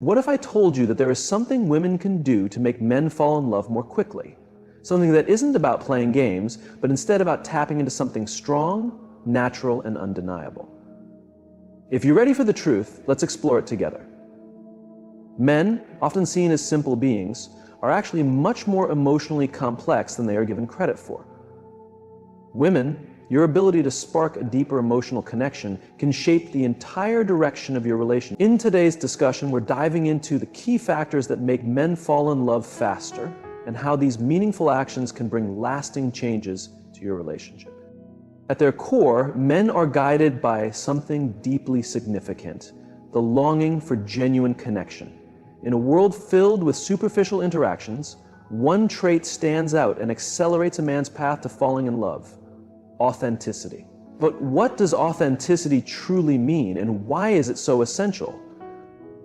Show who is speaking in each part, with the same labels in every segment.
Speaker 1: What if I told you that there is something women can do to make men fall in love more quickly? Something that isn't about playing games, but instead about tapping into something strong, natural, and undeniable. If you're ready for the truth, let's explore it together. Men, often seen as simple beings, are actually much more emotionally complex than they are given credit for. Women, your ability to spark a deeper emotional connection can shape the entire direction of your relationship. In today's discussion, we're diving into the key factors that make men fall in love faster and how these meaningful actions can bring lasting changes to your relationship. At their core, men are guided by something deeply significant: the longing for genuine connection. In a world filled with superficial interactions, one trait stands out and accelerates a man's path to falling in love: authenticity. But what does authenticity truly mean, and why is it so essential?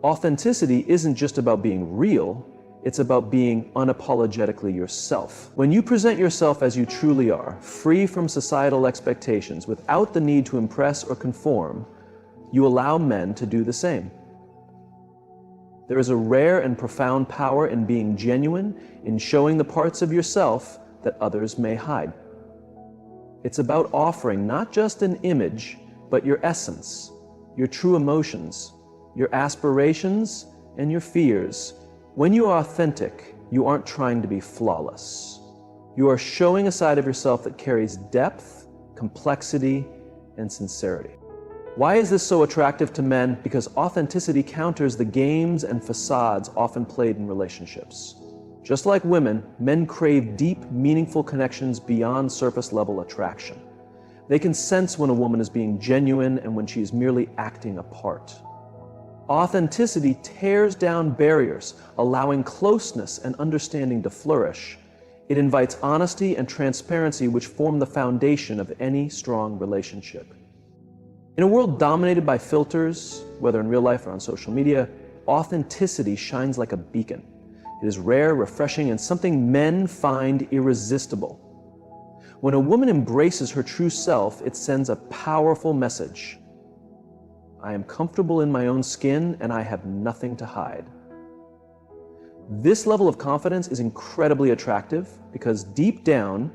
Speaker 1: Authenticity isn't just about being real, it's about being unapologetically yourself. When you present yourself as you truly are, free from societal expectations, without the need to impress or conform, you allow men to do the same. There is a rare and profound power in being genuine, in showing the parts of yourself that others may hide. It's about offering not just an image, but your essence, your true emotions, your aspirations, and your fears. When you are authentic, you aren't trying to be flawless. You are showing a side of yourself that carries depth, complexity, and sincerity. Why is this so attractive to men? Because authenticity counters the games and facades often played in relationships. Just like women, men crave deep, meaningful connections beyond surface-level attraction. They can sense when a woman is being genuine and when she is merely acting a part. Authenticity tears down barriers, allowing closeness and understanding to flourish. It invites honesty and transparency, which form the foundation of any strong relationship. In a world dominated by filters, whether in real life or on social media, authenticity shines like a beacon. It is rare, refreshing, and something men find irresistible. When a woman embraces her true self, it sends a powerful message: I am comfortable in my own skin and I have nothing to hide. This level of confidence is incredibly attractive because deep down,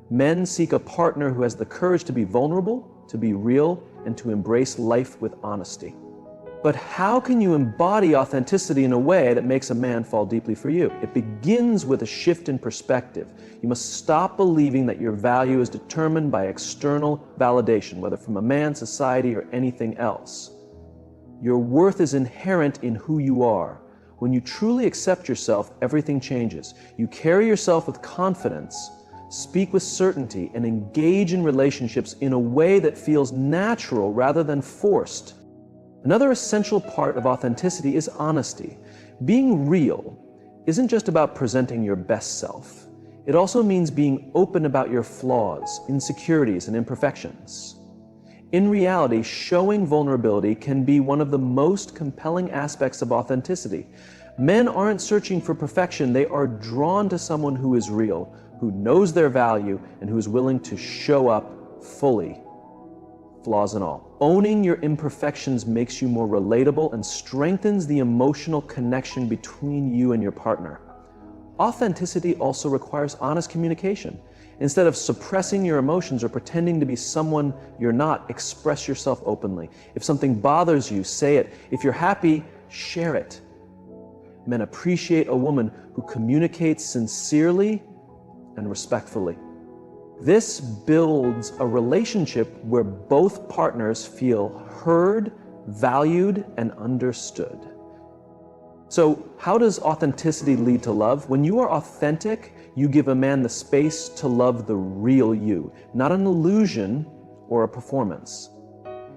Speaker 1: men seek a partner who has the courage to be vulnerable, to be real, and to embrace life with honesty. But how can you embody authenticity in a way that makes a man fall deeply for you? It begins with a shift in perspective. You must stop believing that your value is determined by external validation, whether from a man, society, or anything else. Your worth is inherent in who you are. When you truly accept yourself, everything changes. You carry yourself with confidence, speak with certainty, and engage in relationships in a way that feels natural rather than forced. Another essential part of authenticity is honesty. Being real isn't just about presenting your best self. It also means being open about your flaws, insecurities, and imperfections. In reality, showing vulnerability can be one of the most compelling aspects of authenticity. Men aren't searching for perfection, they are drawn to someone who is real, who knows their value, and who is willing to show up fully, flaws and all. Owning your imperfections makes you more relatable and strengthens the emotional connection between you and your partner. Authenticity also requires honest communication. Instead of suppressing your emotions or pretending to be someone you're not, express yourself openly. If something bothers you, say it. If you're happy, share it. Men appreciate a woman who communicates sincerely and respectfully. This builds a relationship where both partners feel heard, valued, and understood. So, how does authenticity lead to love? When you are authentic, you give a man the space to love the real you, not an illusion or a performance.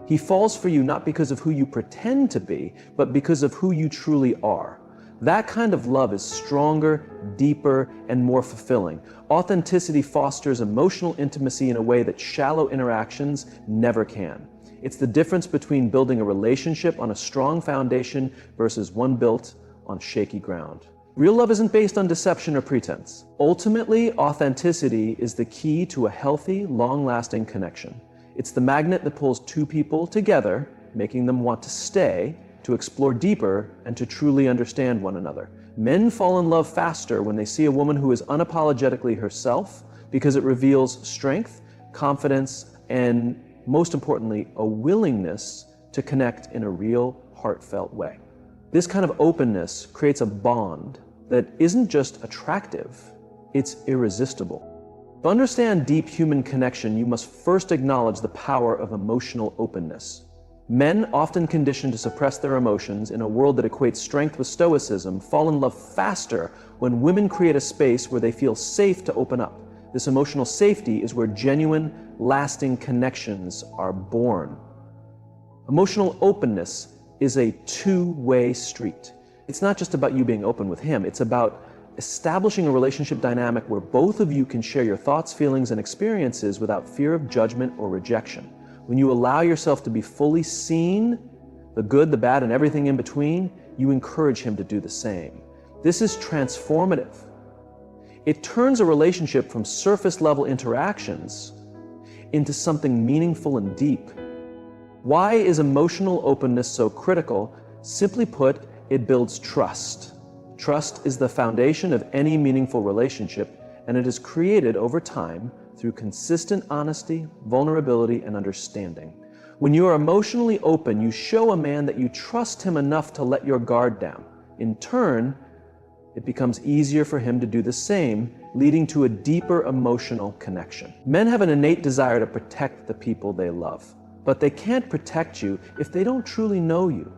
Speaker 1: He falls for you not because of who you pretend to be, but because of who you truly are. That kind of love is stronger, deeper, and more fulfilling. Authenticity fosters emotional intimacy in a way that shallow interactions never can. It's the difference between building a relationship on a strong foundation versus one built on shaky ground. Real love isn't based on deception or pretense. Ultimately, authenticity is the key to a healthy, long-lasting connection. It's the magnet that pulls two people together, making them want to stay, to explore deeper and to truly understand one another. Men fall in love faster when they see a woman who is unapologetically herself, because it reveals strength, confidence, and most importantly, a willingness to connect in a real, heartfelt way. This kind of openness creates a bond that isn't just attractive, it's irresistible. To understand deep human connection, you must first acknowledge the power of emotional openness. Men, often conditioned to suppress their emotions in a world that equates strength with stoicism, fall in love faster when women create a space where they feel safe to open up. This emotional safety is where genuine, lasting connections are born. Emotional openness is a two-way street. It's not just about you being open with him, it's about establishing a relationship dynamic where both of you can share your thoughts, feelings, and experiences without fear of judgment or rejection. When you allow yourself to be fully seen, the good, the bad, and everything in between, you encourage him to do the same. This is transformative. It turns a relationship from surface-level interactions into something meaningful and deep. Why is emotional openness so critical? Simply put, it builds trust. Trust is the foundation of any meaningful relationship, and it is created over time through consistent honesty, vulnerability, and understanding. When you are emotionally open, you show a man that you trust him enough to let your guard down. In turn, it becomes easier for him to do the same, leading to a deeper emotional connection. Men have an innate desire to protect the people they love, but they can't protect you if they don't truly know you.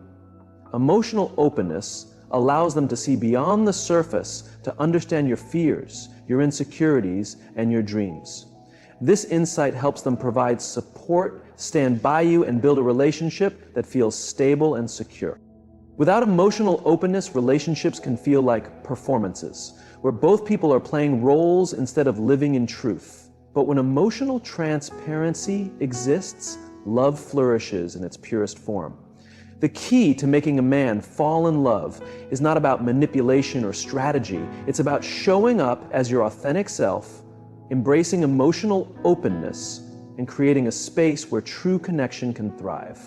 Speaker 1: Emotional openness allows them to see beyond the surface, to understand your fears, your insecurities, and your dreams. This insight helps them provide support, stand by you, and build a relationship that feels stable and secure. Without emotional openness, relationships can feel like performances, where both people are playing roles instead of living in truth. But when emotional transparency exists, love flourishes in its purest form. The key to making a man fall in love is not about manipulation or strategy. It's about showing up as your authentic self, embracing emotional openness, and creating a space where true connection can thrive.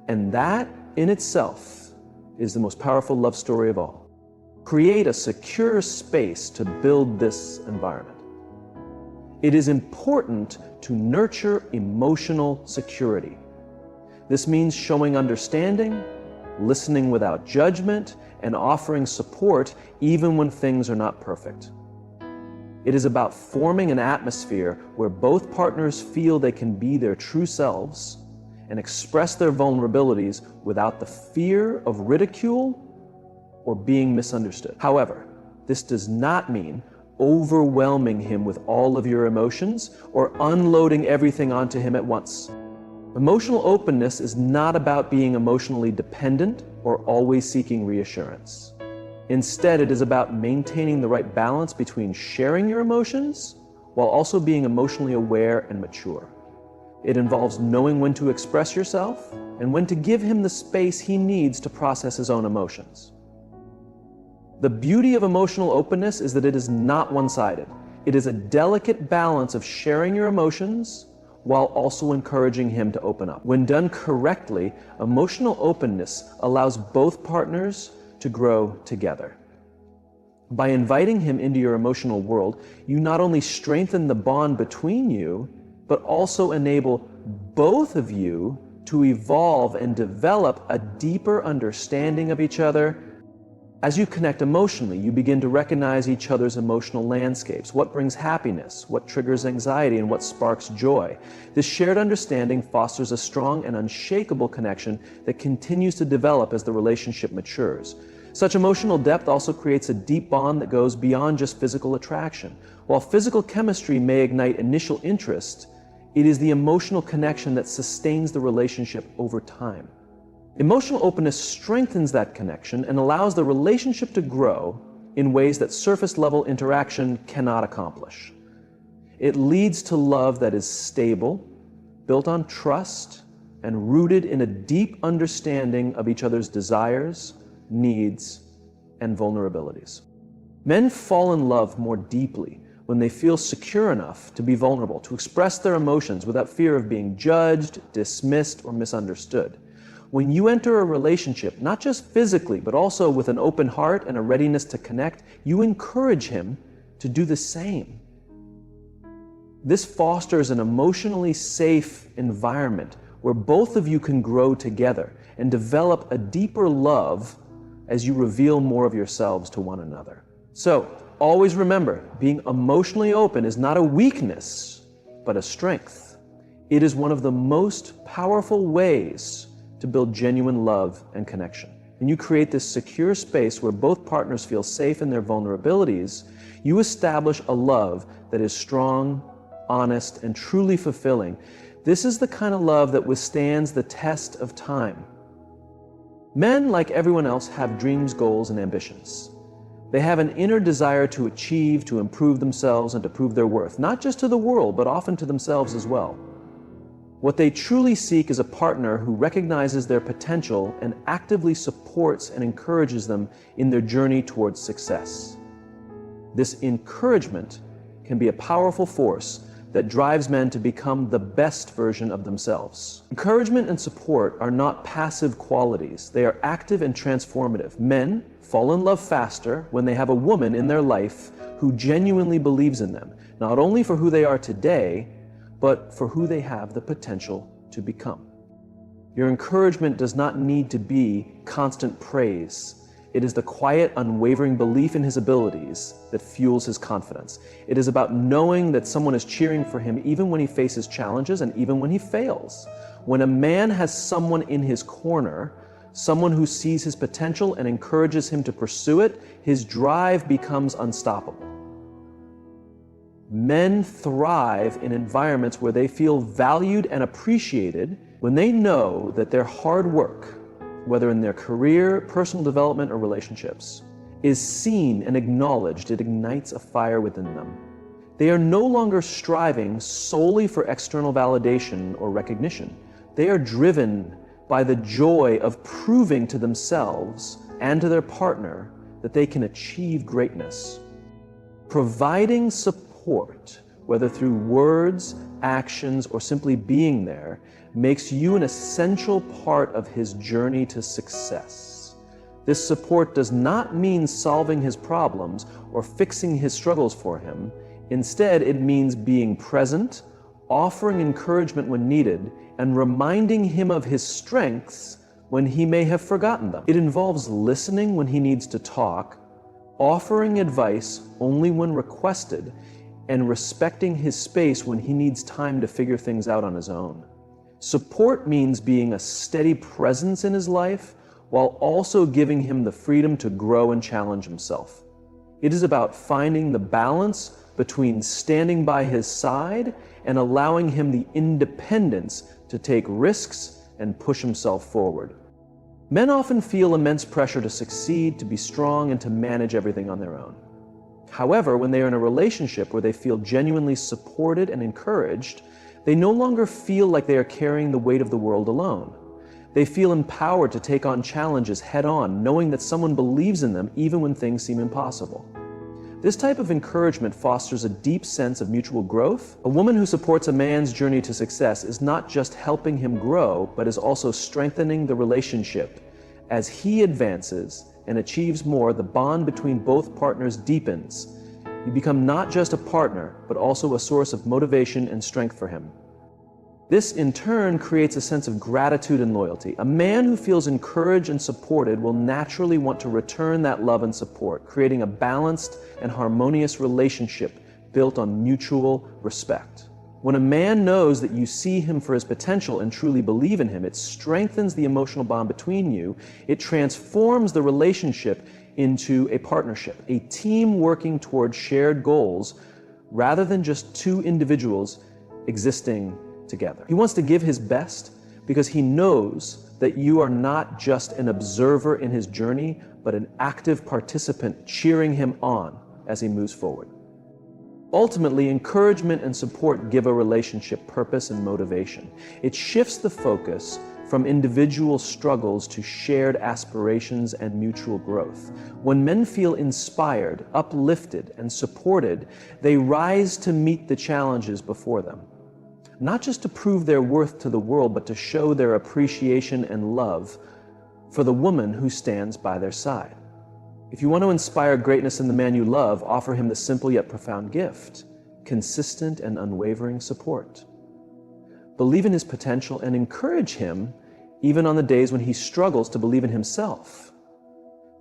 Speaker 1: And that, in itself, is the most powerful love story of all. Create a secure space to build this environment. It is important to nurture emotional security. This means showing understanding, listening without judgment, and offering support even when things are not perfect. It is about forming an atmosphere where both partners feel they can be their true selves and express their vulnerabilities without the fear of ridicule or being misunderstood. However, this does not mean overwhelming him with all of your emotions or unloading everything onto him at once. Emotional openness is not about being emotionally dependent or always seeking reassurance. Instead, it is about maintaining the right balance between sharing your emotions while also being emotionally aware and mature. It involves knowing when to express yourself and when to give him the space he needs to process his own emotions. The beauty of emotional openness is that it is not one-sided. It is a delicate balance of sharing your emotions while also encouraging him to open up. When done correctly, emotional openness allows both partners to grow together. By inviting him into your emotional world, you not only strengthen the bond between you, but also enable both of you to evolve and develop a deeper understanding of each other. As you connect emotionally, you begin to recognize each other's emotional landscapes, what brings happiness, what triggers anxiety, and what sparks joy. This shared understanding fosters a strong and unshakable connection that continues to develop as the relationship matures. Such emotional depth also creates a deep bond that goes beyond just physical attraction. While physical chemistry may ignite initial interest, it is the emotional connection that sustains the relationship over time. Emotional openness strengthens that connection and allows the relationship to grow in ways that surface-level interaction cannot accomplish. It leads to love that is stable, built on trust, and rooted in a deep understanding of each other's desires, needs, and vulnerabilities. Men fall in love more deeply when they feel secure enough to be vulnerable, to express their emotions without fear of being judged, dismissed, or misunderstood. When you enter a relationship, not just physically, but also with an open heart and a readiness to connect, you encourage him to do the same. This fosters an emotionally safe environment where both of you can grow together and develop a deeper love as you reveal more of yourselves to one another. So, always remember, being emotionally open is not a weakness, but a strength. It is one of the most powerful ways to build genuine love and connection. When you create this secure space where both partners feel safe in their vulnerabilities, you establish a love that is strong, honest, and truly fulfilling. This is the kind of love that withstands the test of time. Men, like everyone else, have dreams, goals, and ambitions. They have an inner desire to achieve, to improve themselves, and to prove their worth, not just to the world, but often to themselves as well. What they truly seek is a partner who recognizes their potential and actively supports and encourages them in their journey towards success. This encouragement can be a powerful force that drives men to become the best version of themselves. Encouragement and support are not passive qualities. They are active and transformative. Men fall in love faster when they have a woman in their life who genuinely believes in them, not only for who they are today, but for who they have the potential to become. Your encouragement does not need to be constant praise. It is the quiet, unwavering belief in his abilities that fuels his confidence. It is about knowing that someone is cheering for him even when he faces challenges and even when he fails. When a man has someone in his corner, someone who sees his potential and encourages him to pursue it, his drive becomes unstoppable. Men thrive in environments where they feel valued and appreciated when they know that their hard work, whether in their career, personal development, or relationships, is seen and acknowledged. It ignites a fire within them. They are no longer striving solely for external validation or recognition. They are driven by the joy of proving to themselves and to their partner that they can achieve greatness. Providing support, whether through words, actions, or simply being there, makes you an essential part of his journey to success. This support does not mean solving his problems or fixing his struggles for him. Instead, it means being present, offering encouragement when needed, and reminding him of his strengths when he may have forgotten them. It involves listening when he needs to talk, offering advice only when requested, and respecting his space when he needs time to figure things out on his own. Support means being a steady presence in his life while also giving him the freedom to grow and challenge himself. It is about finding the balance between standing by his side and allowing him the independence to take risks and push himself forward. Men often feel immense pressure to succeed, to be strong, and to manage everything on their own. However, when they are in a relationship where they feel genuinely supported and encouraged, they no longer feel like they are carrying the weight of the world alone. They feel empowered to take on challenges head on, knowing that someone believes in them even when things seem impossible. This type of encouragement fosters a deep sense of mutual growth. A woman who supports a man's journey to success is not just helping him grow, but is also strengthening the relationship. As he advances and achieves more, the bond between both partners deepens. You become not just a partner, but also a source of motivation and strength for him. This, in turn, creates a sense of gratitude and loyalty. A man who feels encouraged and supported will naturally want to return that love and support, creating a balanced and harmonious relationship built on mutual respect. When a man knows that you see him for his potential and truly believe in him, it strengthens the emotional bond between you. It transforms the relationship into a partnership, a team working towards shared goals rather than just two individuals existing together. He wants to give his best because he knows that you are not just an observer in his journey, but an active participant cheering him on as he moves forward. Ultimately, encouragement and support give a relationship purpose and motivation. It shifts the focus from individual struggles to shared aspirations and mutual growth. When men feel inspired, uplifted, and supported, they rise to meet the challenges before them. not just to prove their worth to the world, but to show their appreciation and love for the woman who stands by their side. If you want to inspire greatness in the man you love, offer him the simple yet profound gift: consistent and unwavering support. Believe in his potential and encourage him even on the days when he struggles to believe in himself.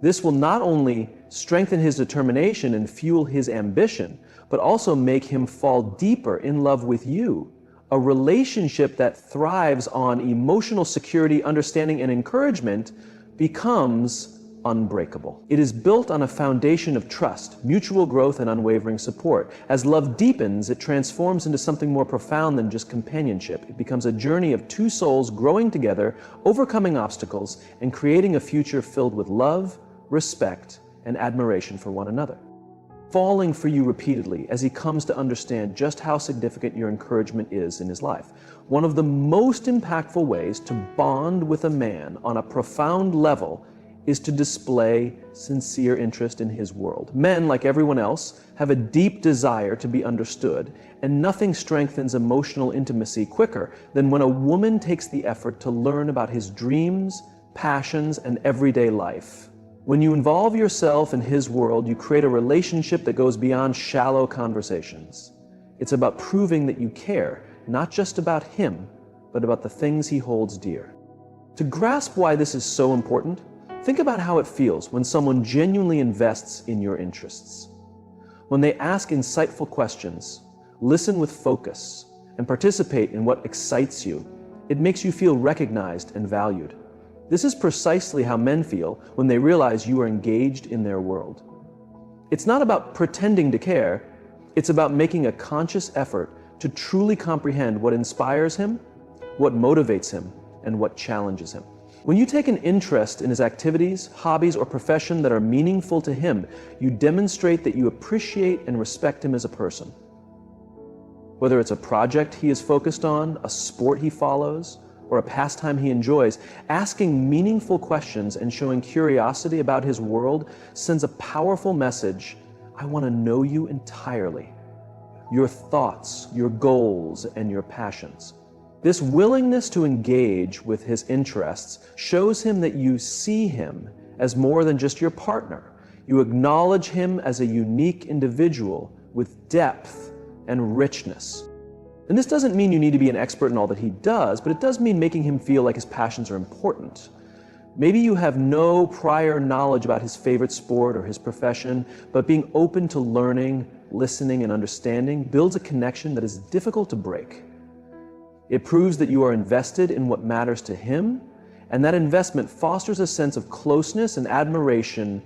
Speaker 1: This will not only strengthen his determination and fuel his ambition, but also make him fall deeper in love with you. A relationship that thrives on emotional security, understanding, and encouragement becomes unbreakable. It is built on a foundation of trust, mutual growth, and unwavering support. As love deepens, it transforms into something more profound than just companionship. It becomes a journey of two souls growing together, overcoming obstacles, and creating a future filled with love, respect, and admiration for one another. Falling for you repeatedly as he comes to understand just how significant your encouragement is in his life. One of the most impactful ways to bond with a man on a profound level is to display sincere interest in his world. Men, like everyone else, have a deep desire to be understood, and nothing strengthens emotional intimacy quicker than when a woman takes the effort to learn about his dreams, passions, and everyday life. When you involve yourself in his world, you create a relationship that goes beyond shallow conversations. It's about proving that you care, not just about him, but about the things he holds dear. To grasp why this is so important, think about how it feels when someone genuinely invests in your interests. When they ask insightful questions, listen with focus, and participate in what excites you, it makes you feel recognized and valued. This is precisely how men feel when they realize you are engaged in their world. It's not about pretending to care, it's about making a conscious effort to truly comprehend what inspires him, what motivates him, and what challenges him. When you take an interest in his activities, hobbies, or profession that are meaningful to him, you demonstrate that you appreciate and respect him as a person. Whether it's a project he is focused on, a sport he follows, or a pastime he enjoys, asking meaningful questions and showing curiosity about his world sends a powerful message: I want to know you entirely, your thoughts, your goals, and your passions. This willingness to engage with his interests shows him that you see him as more than just your partner. You acknowledge him as a unique individual with depth and richness. And this doesn't mean you need to be an expert in all that he does, but it does mean making him feel like his passions are important. Maybe you have no prior knowledge about his favorite sport or his profession, but being open to learning, listening, and understanding builds a connection that is difficult to break. It proves that you are invested in what matters to him, and that investment fosters a sense of closeness and admiration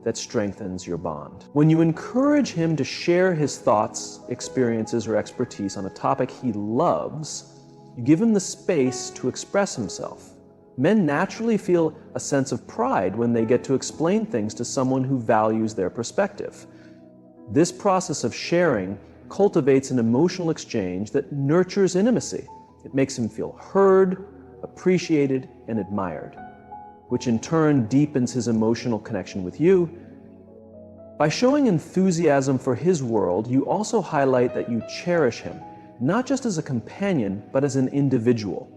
Speaker 1: that strengthens your bond. When you encourage him to share his thoughts, experiences, or expertise on a topic he loves, you give him the space to express himself. Men naturally feel a sense of pride when they get to explain things to someone who values their perspective. This process of sharing cultivates an emotional exchange that nurtures intimacy. It makes him feel heard, appreciated, and admired, which in turn deepens his emotional connection with you. By showing enthusiasm for his world, you also highlight that you cherish him, not just as a companion, but as an individual.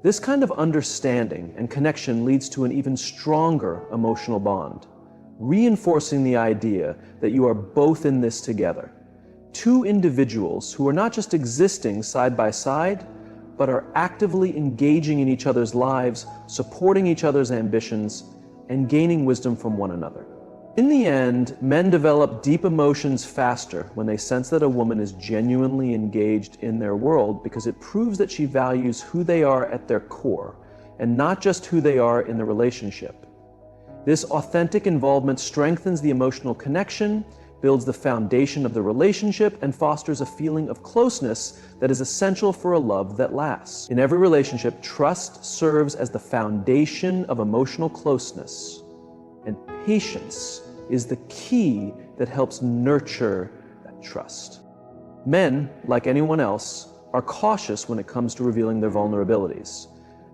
Speaker 1: This kind of understanding and connection leads to an even stronger emotional bond, reinforcing the idea that you are both in this together. Two individuals who are not just existing side by side, but are actively engaging in each other's lives, supporting each other's ambitions, and gaining wisdom from one another. In the end, men develop deep emotions faster when they sense that a woman is genuinely engaged in their world, because it proves that she values who they are at their core, and not just who they are in the relationship. This authentic involvement strengthens the emotional connection, builds the foundation of the relationship, and fosters a feeling of closeness that is essential for a love that lasts. In every relationship, trust serves as the foundation of emotional closeness, and patience is the key that helps nurture that trust. Men, like anyone else, are cautious when it comes to revealing their vulnerabilities.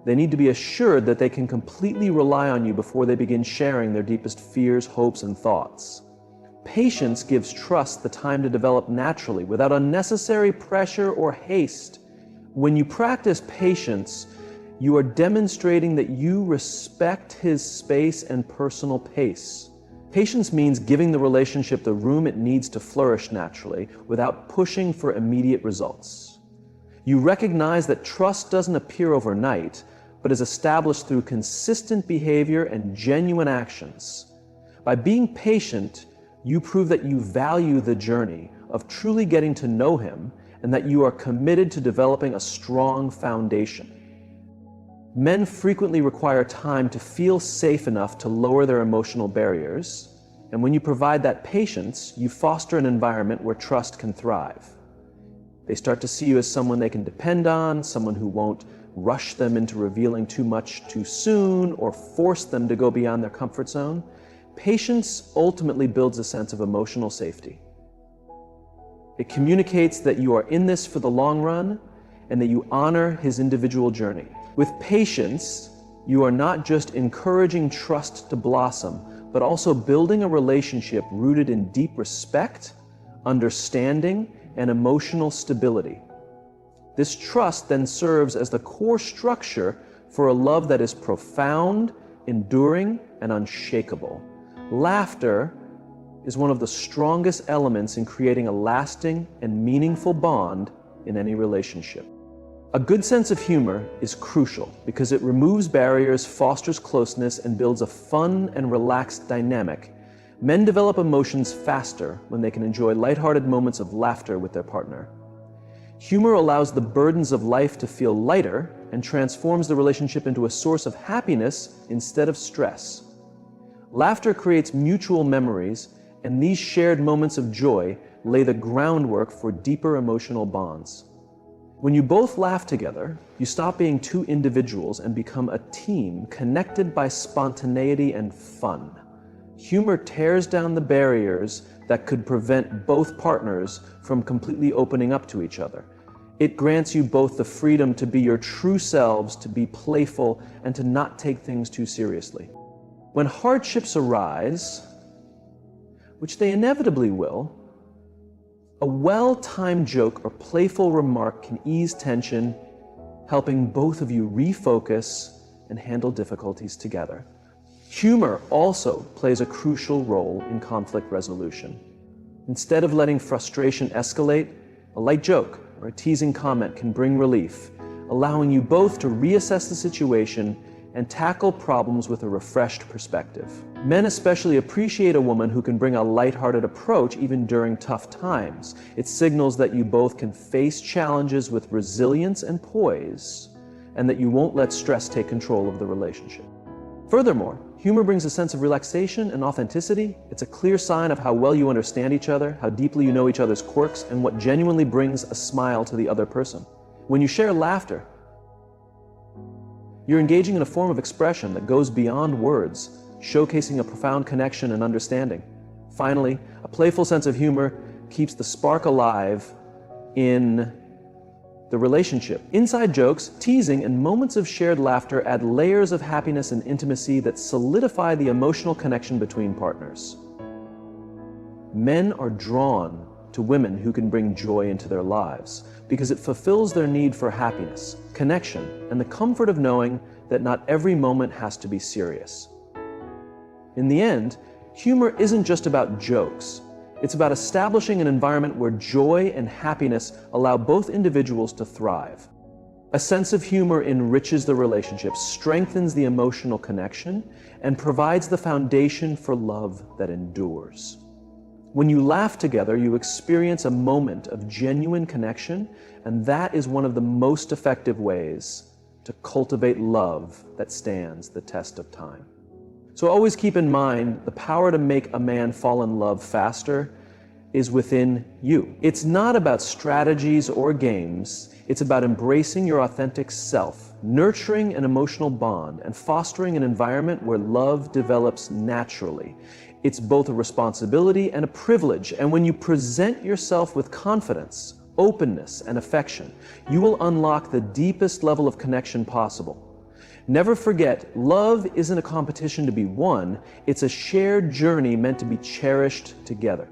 Speaker 1: They need to be assured that they can completely rely on you before they begin sharing their deepest fears, hopes, and thoughts. Patience gives trust the time to develop naturally, without unnecessary pressure or haste. When you practice patience, you are demonstrating that you respect his space and personal pace. Patience means giving the relationship the room it needs to flourish naturally without pushing for immediate results. You recognize that trust doesn't appear overnight, but is established through consistent behavior and genuine actions. By being patient, you prove that you value the journey of truly getting to know him and that you are committed to developing a strong foundation. Men frequently require time to feel safe enough to lower their emotional barriers, and when you provide that patience, you foster an environment where trust can thrive. They start to see you as someone they can depend on, someone who won't rush them into revealing too much too soon or force them to go beyond their comfort zone. Patience ultimately builds a sense of emotional safety. It communicates that you are in this for the long run and that you honor his individual journey. With patience, you are not just encouraging trust to blossom, but also building a relationship rooted in deep respect, understanding, and emotional stability. This trust then serves as the core structure for a love that is profound, enduring, and unshakable. Laughter is one of the strongest elements in creating a lasting and meaningful bond in any relationship. A good sense of humor is crucial because it removes barriers, fosters closeness, and builds a fun and relaxed dynamic. Men develop emotions faster when they can enjoy lighthearted moments of laughter with their partner. Humor allows the burdens of life to feel lighter and transforms the relationship into a source of happiness instead of stress. Laughter creates mutual memories, and these shared moments of joy lay the groundwork for deeper emotional bonds. When you both laugh together, you stop being two individuals and become a team connected by spontaneity and fun. Humor tears down the barriers that could prevent both partners from completely opening up to each other. It grants you both the freedom to be your true selves, to be playful, and to not take things too seriously. When hardships arise, which they inevitably will, a well-timed joke or playful remark can ease tension, helping both of you refocus and handle difficulties together. Humor also plays a crucial role in conflict resolution. Instead of letting frustration escalate, a light joke or a teasing comment can bring relief, allowing you both to reassess the situation and tackle problems with a refreshed perspective. Men especially appreciate a woman who can bring a lighthearted approach even during tough times. It signals that you both can face challenges with resilience and poise, and that you won't let stress take control of the relationship. Furthermore, humor brings a sense of relaxation and authenticity. It's a clear sign of how well you understand each other, how deeply you know each other's quirks, and what genuinely brings a smile to the other person. When you share laughter, you're engaging in a form of expression that goes beyond words, showcasing a profound connection and understanding. Finally, a playful sense of humor keeps the spark alive in the relationship. Inside jokes, teasing, and moments of shared laughter add layers of happiness and intimacy that solidify the emotional connection between partners. Men are drawn to women who can bring joy into their lives because it fulfills their need for happiness, connection, and the comfort of knowing that not every moment has to be serious. In the end, humor isn't just about jokes. It's about establishing an environment where joy and happiness allow both individuals to thrive. A sense of humor enriches the relationship, strengthens the emotional connection, and provides the foundation for love that endures. When you laugh together, you experience a moment of genuine connection, and that is one of the most effective ways to cultivate love that stands the test of time. So always keep in mind, the power to make a man fall in love faster is within you. It's not about strategies or games. It's about embracing your authentic self, nurturing an emotional bond, and fostering an environment where love develops naturally. It's both a responsibility and a privilege, and when you present yourself with confidence, openness, and affection, you will unlock the deepest level of connection possible. Never forget, love isn't a competition to be won, it's a shared journey meant to be cherished together.